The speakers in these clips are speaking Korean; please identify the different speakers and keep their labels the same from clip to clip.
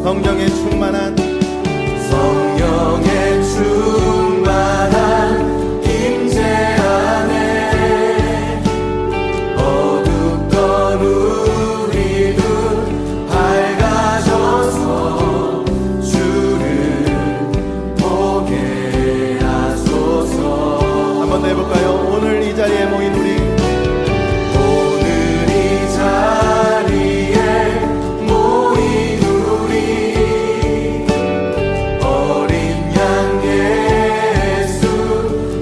Speaker 1: 성령의 충만한
Speaker 2: 임재 안에 어둡던 우리 눈 밝아져서 주를 보게 하소서.
Speaker 1: 한번 더 해볼까요? 오늘 이 자리에 모인 우리 오늘 이 자리에 모인 우리
Speaker 2: 어린 양 예수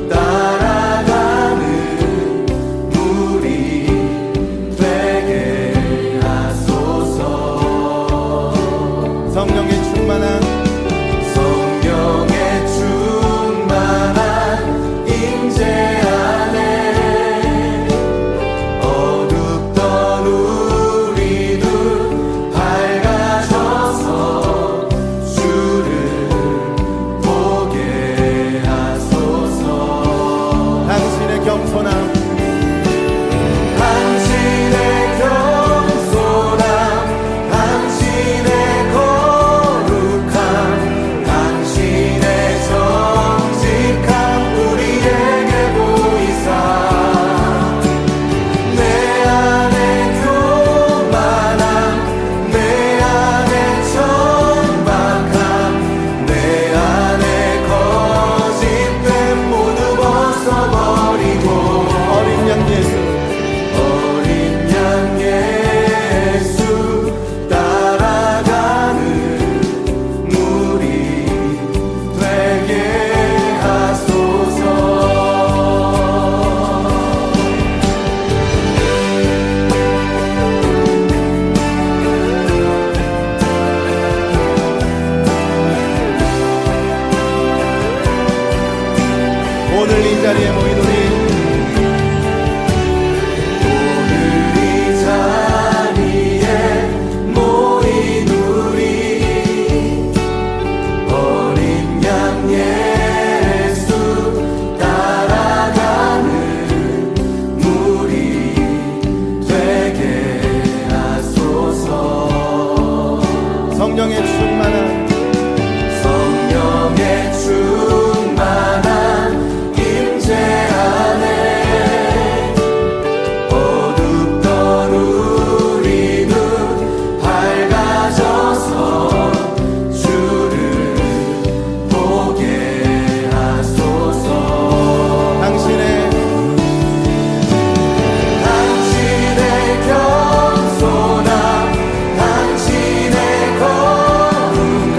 Speaker 2: 따라가는 무리 되게 하소서.
Speaker 1: 성령의 충만한
Speaker 2: 임재 안에 어둡던 우리 눈 밝아져서 주를 보게 하소서. 당신의 겸손함, 당신의 거룩함,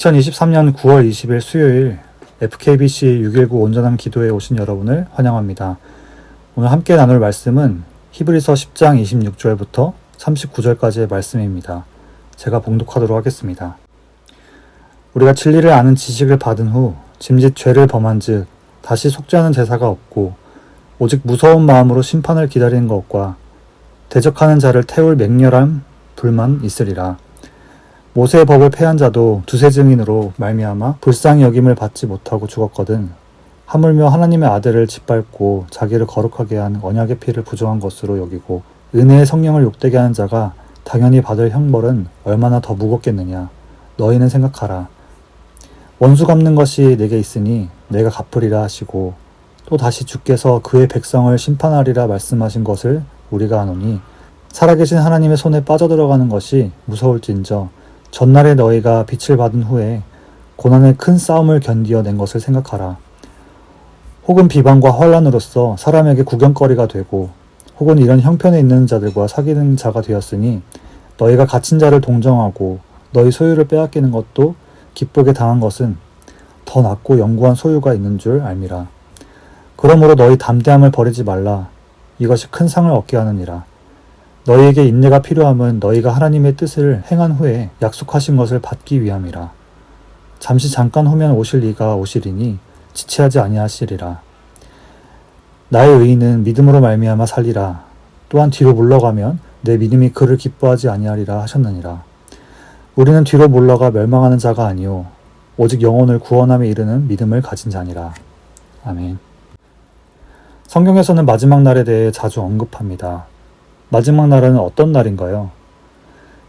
Speaker 3: 2023년 9월 20일 수요일 FKBC 619 온전한 기도에 오신 여러분을 환영합니다. 오늘 함께 나눌 말씀은 히브리서 10장 26절부터 39절까지의 말씀입니다. 제가 봉독하도록 하겠습니다. 우리가 진리를 아는 지식을 받은 후 짐짓 죄를 범한 즉 다시 속죄하는 제사가 없고 오직 무서운 마음으로 심판을 기다리는 것과 대적하는 자를 태울 맹렬한 불만 있으리라. 모세의 법을 폐한 자도 두세 증인으로 말미암아 불쌍히 여김을 받지 못하고 죽었거든. 하물며 하나님의 아들을 짓밟고 자기를 거룩하게 한 언약의 피를 부정한 것으로 여기고 은혜의 성령을 욕되게 하는 자가 당연히 받을 형벌은 얼마나 더 무겁겠느냐. 너희는 생각하라. 원수 갚는 것이 내게 있으니 내가 갚으리라 하시고 또 다시 주께서 그의 백성을 심판하리라 말씀하신 것을 우리가 아노니 살아계신 하나님의 손에 빠져들어가는 것이 무서울진저 전날에 너희가 빛을 받은 후에 고난의 큰 싸움을 견디어낸 것을 생각하라. 혹은 비방과 환란으로서 사람에게 구경거리가 되고 혹은 이런 형편에 있는 자들과 사귀는 자가 되었으니 너희가 갇힌 자를 동정하고 너희 소유를 빼앗기는 것도 기쁘게 당한 것은 더 낫고 영구한 소유가 있는 줄 알미라. 그러므로 너희 담대함을 버리지 말라. 이것이 큰 상을 얻게 하느니라. 너희에게 인내가 필요함은 너희가 하나님의 뜻을 행한 후에 약속하신 것을 받기 위함이라. 잠깐 후면 오실 이가 오시리니 지체하지 아니하시리라. 나의 의인은 믿음으로 말미암아 살리라. 또한 뒤로 물러가면 내 믿음이 그를 기뻐하지 아니하리라 하셨느니라. 우리는 뒤로 물러가 멸망하는 자가 아니요 오직 영혼을 구원함에 이르는 믿음을 가진 자니라. 아멘. 성경에서는 마지막 날에 대해 자주 언급합니다. 마지막 날은 어떤 날인가요?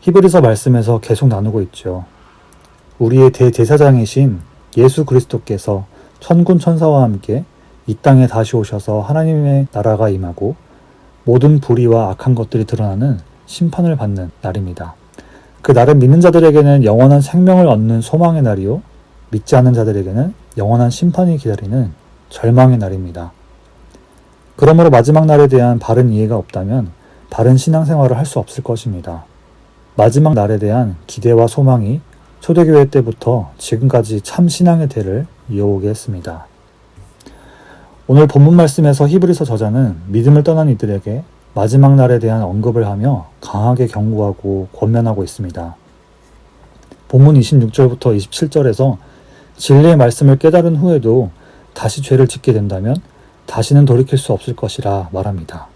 Speaker 3: 히브리서 말씀에서 계속 나누고 있죠. 우리의 대제사장이신 예수 그리스도께서 천군 천사와 함께 이 땅에 다시 오셔서 하나님의 나라가 임하고 모든 불의와 악한 것들이 드러나는 심판을 받는 날입니다. 그 날은 믿는 자들에게는 영원한 생명을 얻는 소망의 날이요 믿지 않는 자들에게는 영원한 심판이 기다리는 절망의 날입니다. 그러므로 마지막 날에 대한 바른 이해가 없다면 바른 신앙생활을 할 수 없을 것입니다. 마지막 날에 대한 기대와 소망이 초대교회 때부터 지금까지 참 신앙의 대를 이어오게 했습니다. 오늘 본문 말씀에서 히브리서 저자는 믿음을 떠난 이들에게 마지막 날에 대한 언급을 하며 강하게 경고하고 권면하고 있습니다. 본문 26절부터 27절에서 진리의 말씀을 깨달은 후에도 다시 죄를 짓게 된다면 다시는 돌이킬 수 없을 것이라 말합니다.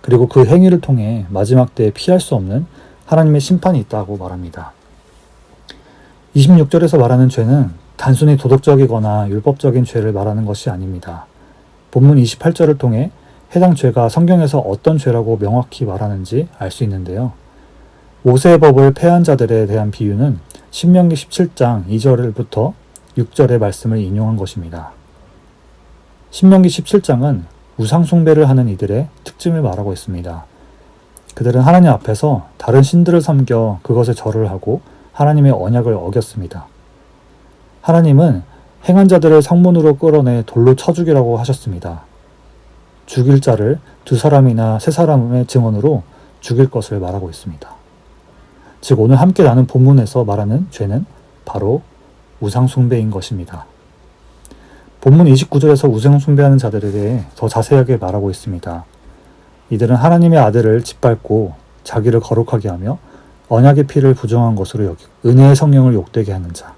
Speaker 3: 그리고 그 행위를 통해 마지막 때에 피할 수 없는 하나님의 심판이 있다고 말합니다. 26절에서 말하는 죄는 단순히 도덕적이거나 율법적인 죄를 말하는 것이 아닙니다. 본문 28절을 통해 해당 죄가 성경에서 어떤 죄라고 명확히 말하는지 알 수 있는데요. 모세의 법을 폐한 자들에 대한 비유는 신명기 17장 2절부터 6절의 말씀을 인용한 것입니다. 신명기 17장은 우상숭배를 하는 이들의 특징을 말하고 있습니다. 그들은 하나님 앞에서 다른 신들을 섬겨 그것에 절을 하고 하나님의 언약을 어겼습니다. 하나님은 행한 자들을 성문으로 끌어내 돌로 쳐 죽이라고 하셨습니다. 죽일 자를 2사람이나 3사람의 증언으로 죽일 것을 말하고 있습니다. 즉 오늘 함께 나눈 본문에서 말하는 죄는 바로 우상숭배인 것입니다. 본문 29절에서 우상숭배하는 자들에 대해 더 자세하게 말하고 있습니다. 이들은 하나님의 아들을 짓밟고 자기를 거룩하게 하며 언약의 피를 부정한 것으로 여기고 은혜의 성령을 욕되게 하는 자.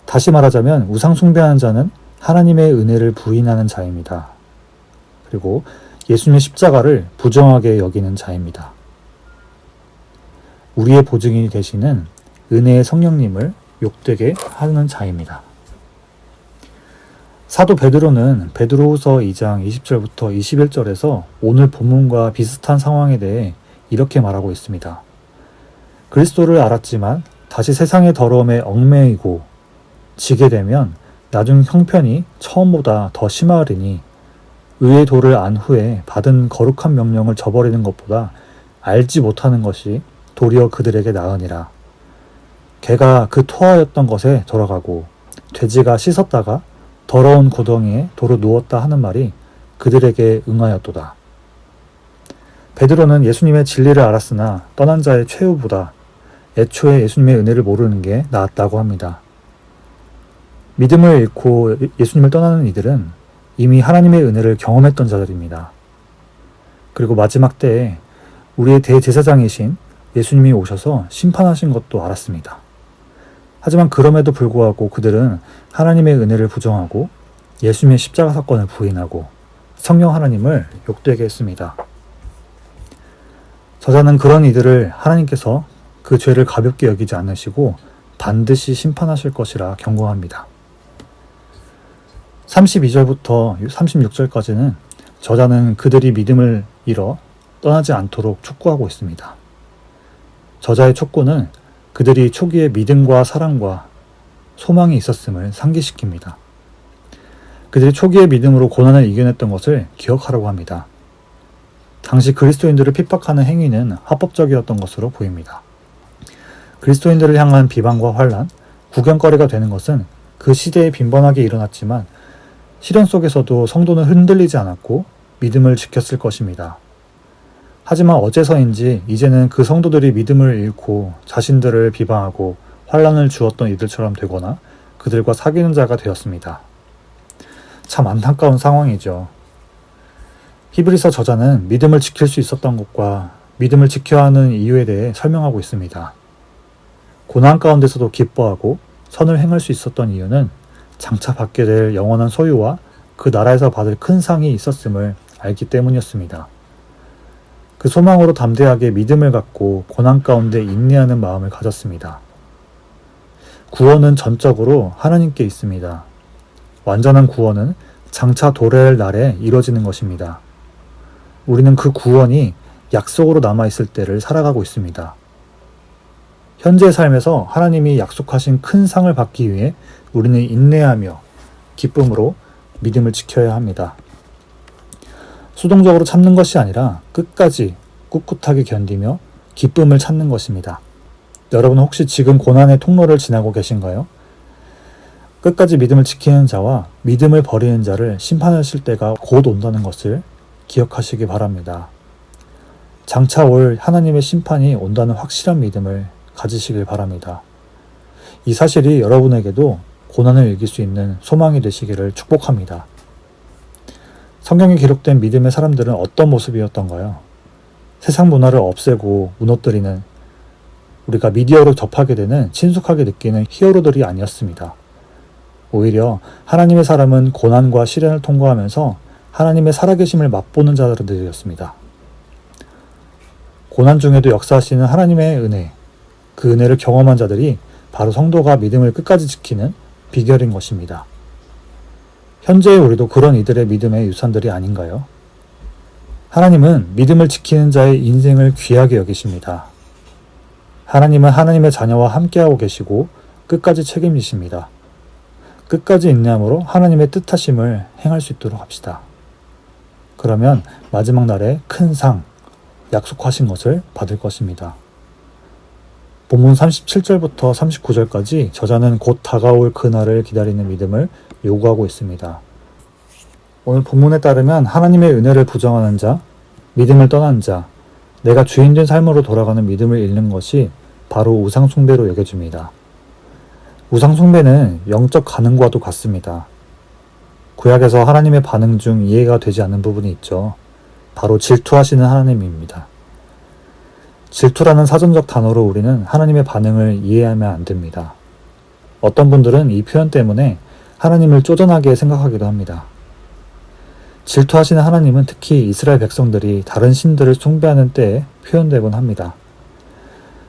Speaker 3: 다시 말하자면 우상숭배하는 자는 하나님의 은혜를 부인하는 자입니다. 그리고 예수님의 십자가를 부정하게 여기는 자입니다. 우리의 보증인이 되시는 은혜의 성령님을 욕되게 하는 자입니다. 사도 베드로는 베드로후서 2장 20절부터 21절에서 오늘 본문과 비슷한 상황에 대해 이렇게 말하고 있습니다. 그리스도를 알았지만 다시 세상의 더러움에 얽매이고 지게 되면 나중 형편이 처음보다 더 심하리니 의의 도를 안 후에 받은 거룩한 명령을 저버리는 것보다 알지 못하는 것이 도리어 그들에게 나으니라. 개가 그 토하였던 것에 돌아가고 돼지가 씻었다가 더러운 고덩이에 도로 누웠다 하는 말이 그들에게 응하였도다. 베드로는 예수님의 진리를 알았으나 떠난 자의 최후보다 애초에 예수님의 은혜를 모르는 게 나았다고 합니다. 믿음을 잃고 예수님을 떠나는 이들은 이미 하나님의 은혜를 경험했던 자들입니다. 그리고 마지막 때에 우리의 대제사장이신 예수님이 오셔서 심판하신 것도 알았습니다. 하지만 그럼에도 불구하고 그들은 하나님의 은혜를 부정하고 예수님의 십자가 사건을 부인하고 성령 하나님을 욕되게 했습니다. 저자는 그런 이들을 하나님께서 그 죄를 가볍게 여기지 않으시고 반드시 심판하실 것이라 경고합니다. 32절부터 36절까지는 저자는 그들이 믿음을 잃어 떠나지 않도록 촉구하고 있습니다. 저자의 촉구는 그들이 초기에 믿음과 사랑과 소망이 있었음을 상기시킵니다. 그들이 초기의 믿음으로 고난을 이겨냈던 것을 기억하라고 합니다. 당시 그리스도인들을 핍박하는 행위는 합법적이었던 것으로 보입니다. 그리스도인들을 향한 비방과 환란, 구경거리가 되는 것은 그 시대에 빈번하게 일어났지만 시련 속에서도 성도는 흔들리지 않았고 믿음을 지켰을 것입니다. 하지만 어째서인지 이제는 그 성도들이 믿음을 잃고 자신들을 비방하고 환란을 주었던 이들처럼 되거나 그들과 사귀는 자가 되었습니다. 참 안타까운 상황이죠. 히브리서 저자는 믿음을 지킬 수 있었던 것과 믿음을 지켜야 하는 이유에 대해 설명하고 있습니다. 고난 가운데서도 기뻐하고 선을 행할 수 있었던 이유는 장차 받게 될 영원한 소유와 그 나라에서 받을 큰 상이 있었음을 알기 때문이었습니다. 그 소망으로 담대하게 믿음을 갖고 고난 가운데 인내하는 마음을 가졌습니다. 구원은 전적으로 하나님께 있습니다. 완전한 구원은 장차 도래할 날에 이루어지는 것입니다. 우리는 그 구원이 약속으로 남아있을 때를 살아가고 있습니다. 현재의 삶에서 하나님이 약속하신 큰 상을 받기 위해 우리는 인내하며 기쁨으로 믿음을 지켜야 합니다. 수동적으로 참는 것이 아니라 끝까지 꿋꿋하게 견디며 기쁨을 찾는 것입니다. 여러분 혹시 지금 고난의 통로를 지나고 계신가요? 끝까지 믿음을 지키는 자와 믿음을 버리는 자를 심판하실 때가 곧 온다는 것을 기억하시기 바랍니다. 장차 올 하나님의 심판이 온다는 확실한 믿음을 가지시길 바랍니다. 이 사실이 여러분에게도 고난을 이길 수 있는 소망이 되시기를 축복합니다. 성경에 기록된 믿음의 사람들은 어떤 모습이었던가요? 세상 문화를 없애고 무너뜨리는 우리가 미디어로 접하게 되는 친숙하게 느끼는 히어로들이 아니었습니다. 오히려 하나님의 사람은 고난과 시련을 통과하면서 하나님의 살아계심을 맛보는 자들이었습니다. 고난 중에도 역사하시는 하나님의 은혜, 그 은혜를 경험한 자들이 바로 성도가 믿음을 끝까지 지키는 비결인 것입니다. 현재의 우리도 그런 이들의 믿음의 유산들이 아닌가요? 하나님은 믿음을 지키는 자의 인생을 귀하게 여기십니다. 하나님은 하나님의 자녀와 함께하고 계시고 끝까지 책임지십니다. 끝까지 인내함으로 하나님의 뜻하심을 행할 수 있도록 합시다. 그러면 마지막 날에 큰 상, 약속하신 것을 받을 것입니다. 본문 37절부터 39절까지 저자는 곧 다가올 그날을 기다리는 믿음을 요구하고 있습니다. 오늘 본문에 따르면 하나님의 은혜를 부정하는 자, 믿음을 떠난 자, 내가 주인된 삶으로 돌아가는 믿음을 잃는 것이 바로 우상숭배로 여겨집니다. 우상숭배는 영적 가늠과도 같습니다. 구약에서 하나님의 반응 중 이해가 되지 않는 부분이 있죠. 바로 질투하시는 하나님입니다. 질투라는 사전적 단어로 우리는 하나님의 반응을 이해하면 안 됩니다. 어떤 분들은 이 표현 때문에 하나님을 쪼잔하게 생각하기도 합니다. 질투하시는 하나님은 특히 이스라엘 백성들이 다른 신들을 숭배하는 때에 표현되곤 합니다.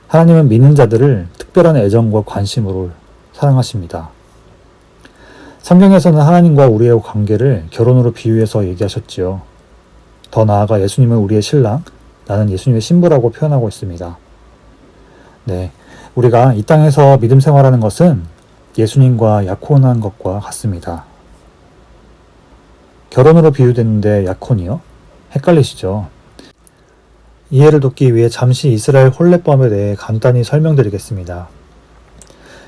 Speaker 3: 하나님은 믿는 자들을 특별한 애정과 관심으로 사랑하십니다. 성경에서는 하나님과 우리의 관계를 결혼으로 비유해서 얘기하셨지요. 더 나아가 예수님은 우리의 신랑, 나는 예수님의 신부라고 표현하고 있습니다. 네, 우리가 이 땅에서 믿음 생활하는 것은 예수님과 약혼한 것과 같습니다. 결혼으로 비유됐는데 약혼이요? 헷갈리시죠? 이해를 돕기 위해 잠시 이스라엘 혼례법에 대해 간단히 설명드리겠습니다.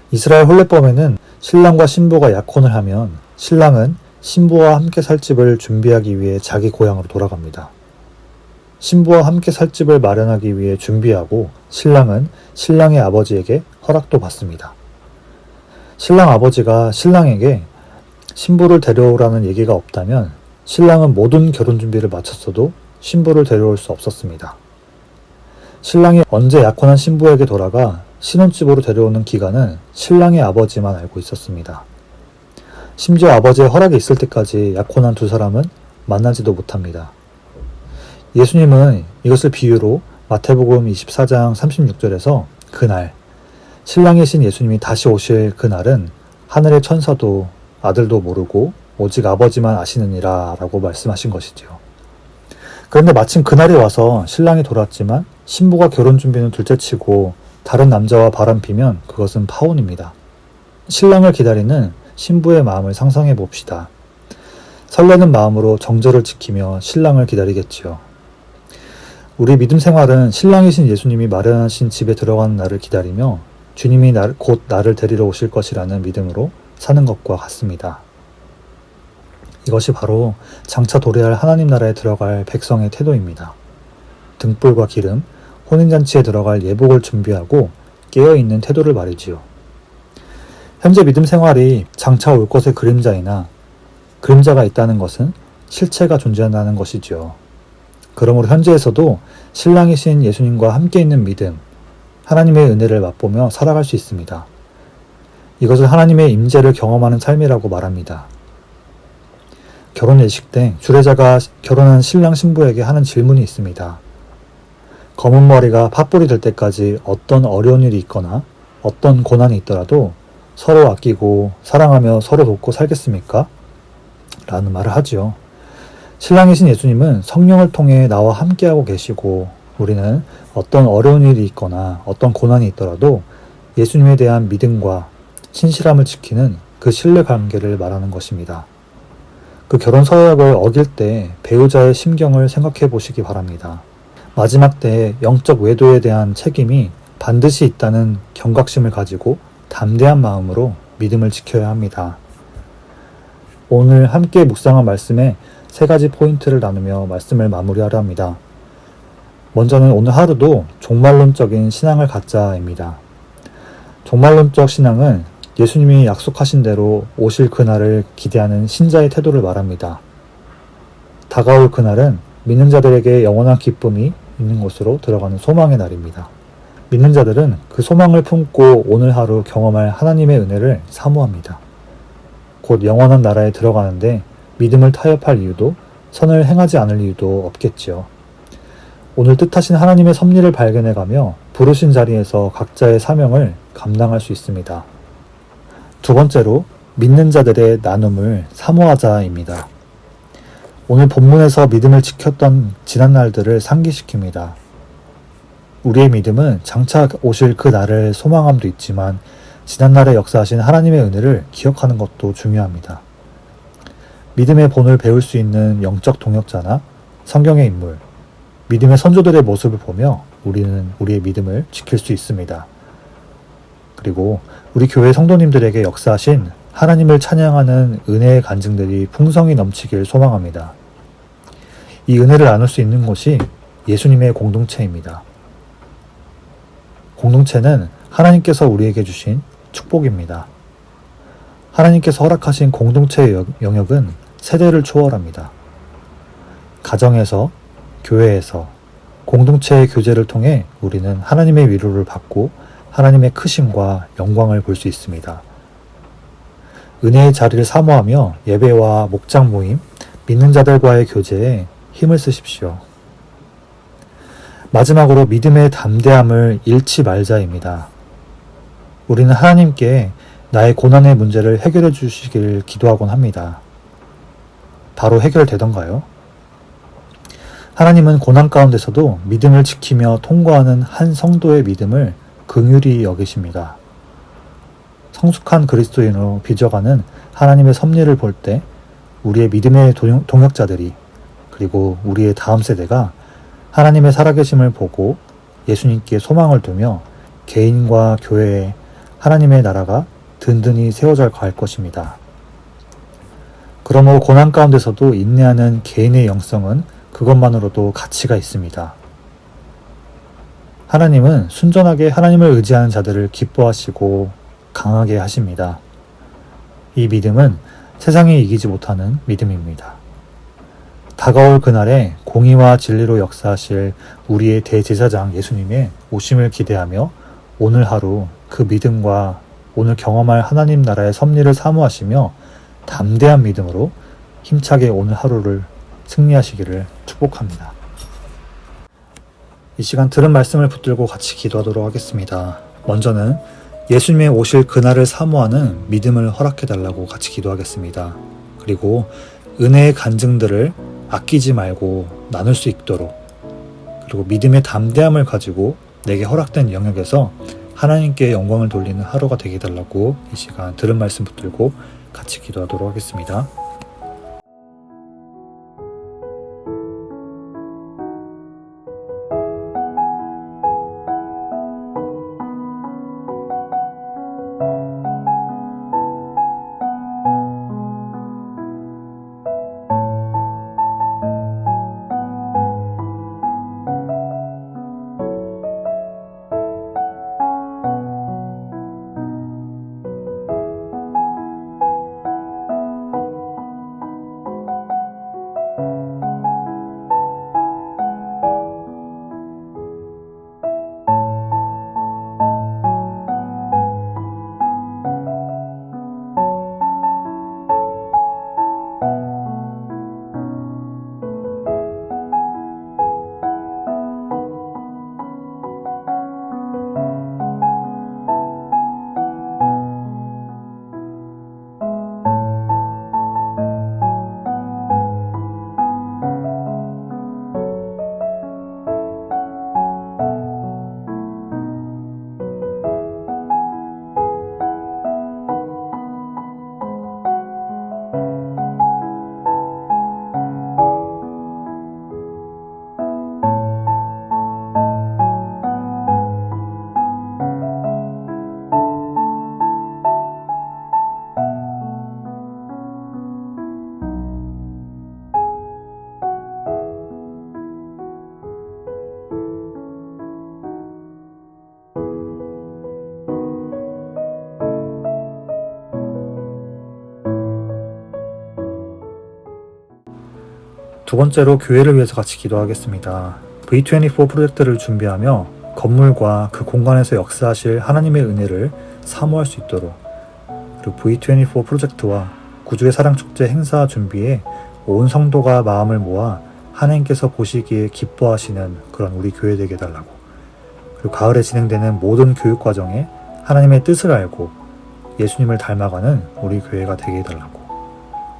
Speaker 3: 이스라엘 혼례법에는 신랑과 신부가 약혼을 하면 신랑은 신부와 함께 살 집을 준비하기 위해 자기 고향으로 돌아갑니다. 신부와 함께 살 집을 마련하기 위해 준비하고 신랑은 신랑의 아버지에게 허락도 받습니다. 신랑 아버지가 신랑에게 신부를 데려오라는 얘기가 없다면 신랑은 모든 결혼 준비를 마쳤어도 신부를 데려올 수 없었습니다. 신랑이 언제 약혼한 신부에게 돌아가 신혼집으로 데려오는 기간은 신랑의 아버지만 알고 있었습니다. 심지어 아버지의 허락이 있을 때까지 약혼한 두 사람은 만나지도 못합니다. 예수님은 이것을 비유로 마태복음 24장 36절에서 그날, 신랑이신 예수님이 다시 오실 그날은 하늘의 천사도 아들도 모르고 오직 아버지만 아시느니라 라고 말씀하신 것이지요. 그런데 마침 그날이 와서 신랑이 돌아왔지만 신부가 결혼 준비는 둘째치고 다른 남자와 바람피면 그것은 파혼입니다. 신랑을 기다리는 신부의 마음을 상상해 봅시다. 설레는 마음으로 정절을 지키며 신랑을 기다리겠지요. 우리 믿음 생활은 신랑이신 예수님이 마련하신 집에 들어가는 날을 기다리며 주님이 곧 나를 데리러 오실 것이라는 믿음으로 사는 것과 같습니다. 이것이 바로 장차 도래할 하나님 나라에 들어갈 백성의 태도입니다. 등불과 기름, 혼인잔치에 들어갈 예복을 준비하고 깨어있는 태도를 말이지요. 현재 믿음 생활이 장차 올 것의 그림자이나 그림자가 있다는 것은 실체가 존재한다는 것이지요. 그러므로 현재에서도 신랑이신 예수님과 함께 있는 믿음, 하나님의 은혜를 맛보며 살아갈 수 있습니다. 이것을 하나님의 임재를 경험하는 삶이라고 말합니다. 결혼 예식 때 주례자가 결혼한 신랑 신부에게 하는 질문이 있습니다. 검은 머리가 팥불이 될 때까지 어떤 어려운 일이 있거나 어떤 고난이 있더라도 서로 아끼고 사랑하며 서로 돕고 살겠습니까? 라는 말을 하지요. 신랑이신 예수님은 성령을 통해 나와 함께하고 계시고 우리는 어떤 어려운 일이 있거나 어떤 고난이 있더라도 예수님에 대한 믿음과 신실함을 지키는 그 신뢰 관계를 말하는 것입니다. 그 결혼 서약을 어길 때 배우자의 심경을 생각해 보시기 바랍니다. 마지막 때의 영적 외도에 대한 책임이 반드시 있다는 경각심을 가지고 담대한 마음으로 믿음을 지켜야 합니다. 오늘 함께 묵상한 말씀에 3가지 포인트를 나누며 말씀을 마무리하려 합니다. 먼저는 오늘 하루도 종말론적인 신앙을 갖자입니다. 종말론적 신앙은 예수님이 약속하신 대로 오실 그날을 기대하는 신자의 태도를 말합니다. 다가올 그날은 믿는 자들에게 영원한 기쁨이 있는 곳으로 들어가는 소망의 날입니다. 믿는 자들은 그 소망을 품고 오늘 하루 경험할 하나님의 은혜를 사모합니다. 곧 영원한 나라에 들어가는데 믿음을 타협할 이유도 선을 행하지 않을 이유도 없겠지요. 오늘 뜻하신 하나님의 섭리를 발견해가며 부르신 자리에서 각자의 사명을 감당할 수 있습니다. 두 번째로 믿는 자들의 나눔을 사모하자입니다. 오늘 본문에서 믿음을 지켰던 지난 날들을 상기시킵니다. 우리의 믿음은 장차 오실 그 날을 소망함도 있지만 지난날에 역사하신 하나님의 은혜를 기억하는 것도 중요합니다. 믿음의 본을 배울 수 있는 영적 동역자나 성경의 인물, 믿음의 선조들의 모습을 보며 우리는 우리의 믿음을 지킬 수 있습니다. 그리고 우리 교회 성도님들에게 역사하신 하나님을 찬양하는 은혜의 간증들이 풍성히 넘치길 소망합니다. 이 은혜를 나눌 수 있는 곳이 예수님의 공동체입니다. 공동체는 하나님께서 우리에게 주신 축복입니다. 하나님께서 허락하신 공동체의 영역은 세대를 초월합니다. 가정에서, 교회에서, 공동체의 교제를 통해 우리는 하나님의 위로를 받고 하나님의 크심과 영광을 볼 수 있습니다. 은혜의 자리를 사모하며 예배와 목장 모임, 믿는 자들과의 교제에 힘을 쓰십시오. 마지막으로 믿음의 담대함을 잃지 말자입니다. 우리는 하나님께 나의 고난의 문제를 해결해 주시길 기도하곤 합니다. 바로 해결되던가요? 하나님은 고난 가운데서도 믿음을 지키며 통과하는 한 성도의 믿음을 긍휼히 여기십니다. 성숙한 그리스도인으로 빚어가는 하나님의 섭리를 볼 때 우리의 믿음의 동역자들이 그리고 우리의 다음 세대가 하나님의 살아계심을 보고 예수님께 소망을 두며 개인과 교회에 하나님의 나라가 든든히 세워져 갈 것입니다. 그러므로 고난 가운데서도 인내하는 개인의 영성은 그것만으로도 가치가 있습니다. 하나님은 순전하게 하나님을 의지하는 자들을 기뻐하시고 강하게 하십니다. 이 믿음은 세상이 이기지 못하는 믿음입니다. 다가올 그날에 공의와 진리로 역사하실 우리의 대제사장 예수님의 오심을 기대하며 오늘 하루 그 믿음과 오늘 경험할 하나님 나라의 섭리를 사모하시며 담대한 믿음으로 힘차게 오늘 하루를 승리하시기를 축복합니다. 이 시간 들은 말씀을 붙들고 같이 기도하도록 하겠습니다. 먼저는 예수님의 오실 그날을 사모하는 믿음을 허락해달라고 같이 기도하겠습니다. 그리고 은혜의 간증들을 아끼지 말고 나눌 수 있도록, 그리고 믿음의 담대함을 가지고 내게 허락된 영역에서 하나님께 영광을 돌리는 하루가 되게 해달라고 이 시간 들은 말씀 붙들고 같이 기도하도록 하겠습니다. 두 번째로 교회를 위해서 같이 기도하겠습니다. V24 프로젝트를 준비하며 건물과 그 공간에서 역사하실 하나님의 은혜를 사모할 수 있도록, 그리고 V24 프로젝트와 구주의 사랑축제 행사 준비에 온 성도가 마음을 모아 하나님께서 보시기에 기뻐하시는 그런 우리 교회 되게 해달라고, 그리고 가을에 진행되는 모든 교육과정에 하나님의 뜻을 알고 예수님을 닮아가는 우리 교회가 되게 해달라고,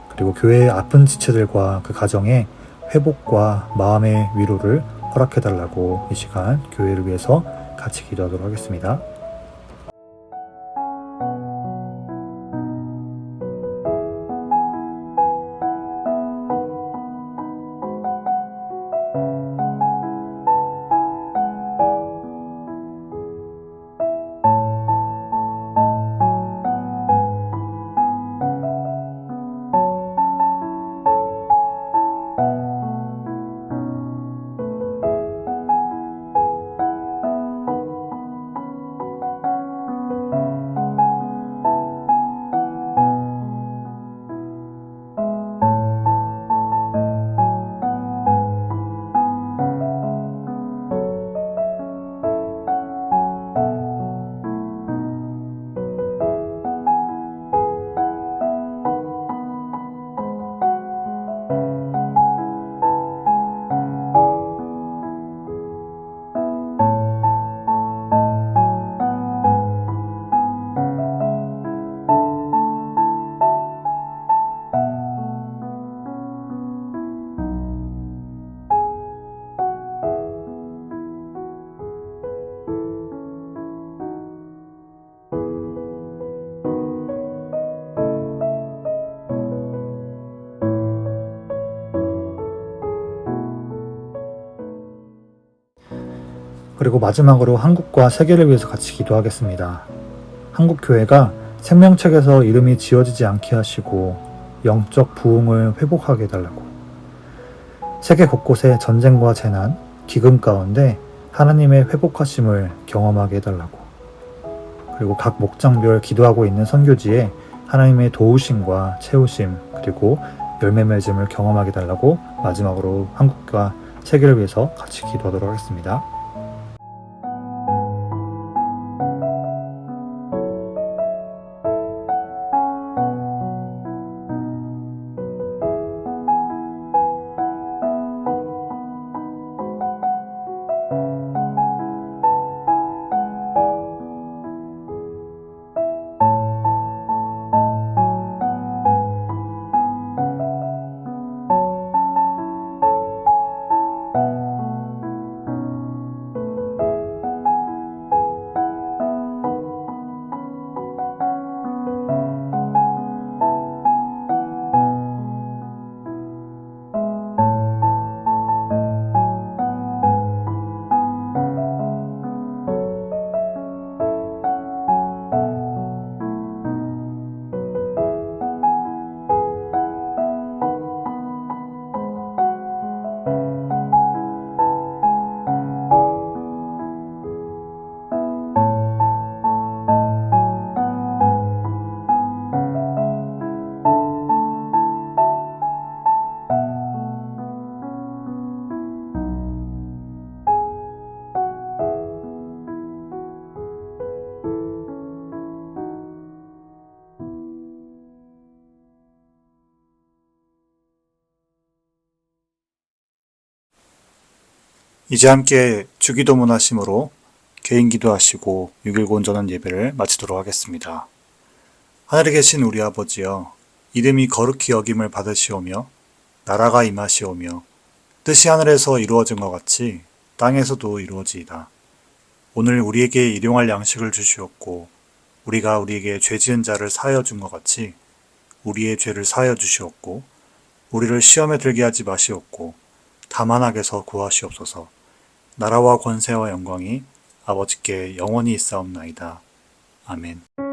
Speaker 3: 그리고 교회의 아픈 지체들과 그 가정에 회복과 마음의 위로를 허락해달라고 이 시간 교회를 위해서 같이 기도하도록 하겠습니다. 그리고 마지막으로 한국과 세계를 위해서 같이 기도하겠습니다. 한국 교회가 생명책에서 이름이 지워지지 않게 하시고 영적 부흥을 회복하게 해달라고, 세계 곳곳의 전쟁과 재난, 기근 가운데 하나님의 회복하심을 경험하게 해달라고. 그리고 각 목장별 기도하고 있는 선교지에 하나님의 도우심과 채우심 그리고 열매 맺음을 경험하게 해달라고 마지막으로 한국과 세계를 위해서 같이 기도하도록 하겠습니다. 이제 함께 주기도문 하심으로 개인 기도하시고 6.19 온전한 예배를 마치도록 하겠습니다. 하늘에 계신 우리 아버지여, 이름이 거룩히 여김을 받으시오며 나라가 임하시오며 뜻이 하늘에서 이루어진 것 같이 땅에서도 이루어지이다. 오늘 우리에게 일용할 양식을 주시옵고 우리가 우리에게 죄 지은 자를 사하여 준 것 같이 우리의 죄를 사하여 주시옵고 우리를 시험에 들게 하지 마시옵고 다만 악에서 구하시옵소서. 나라와 권세와 영광이 아버지께 영원히 있사옵나이다. 아멘.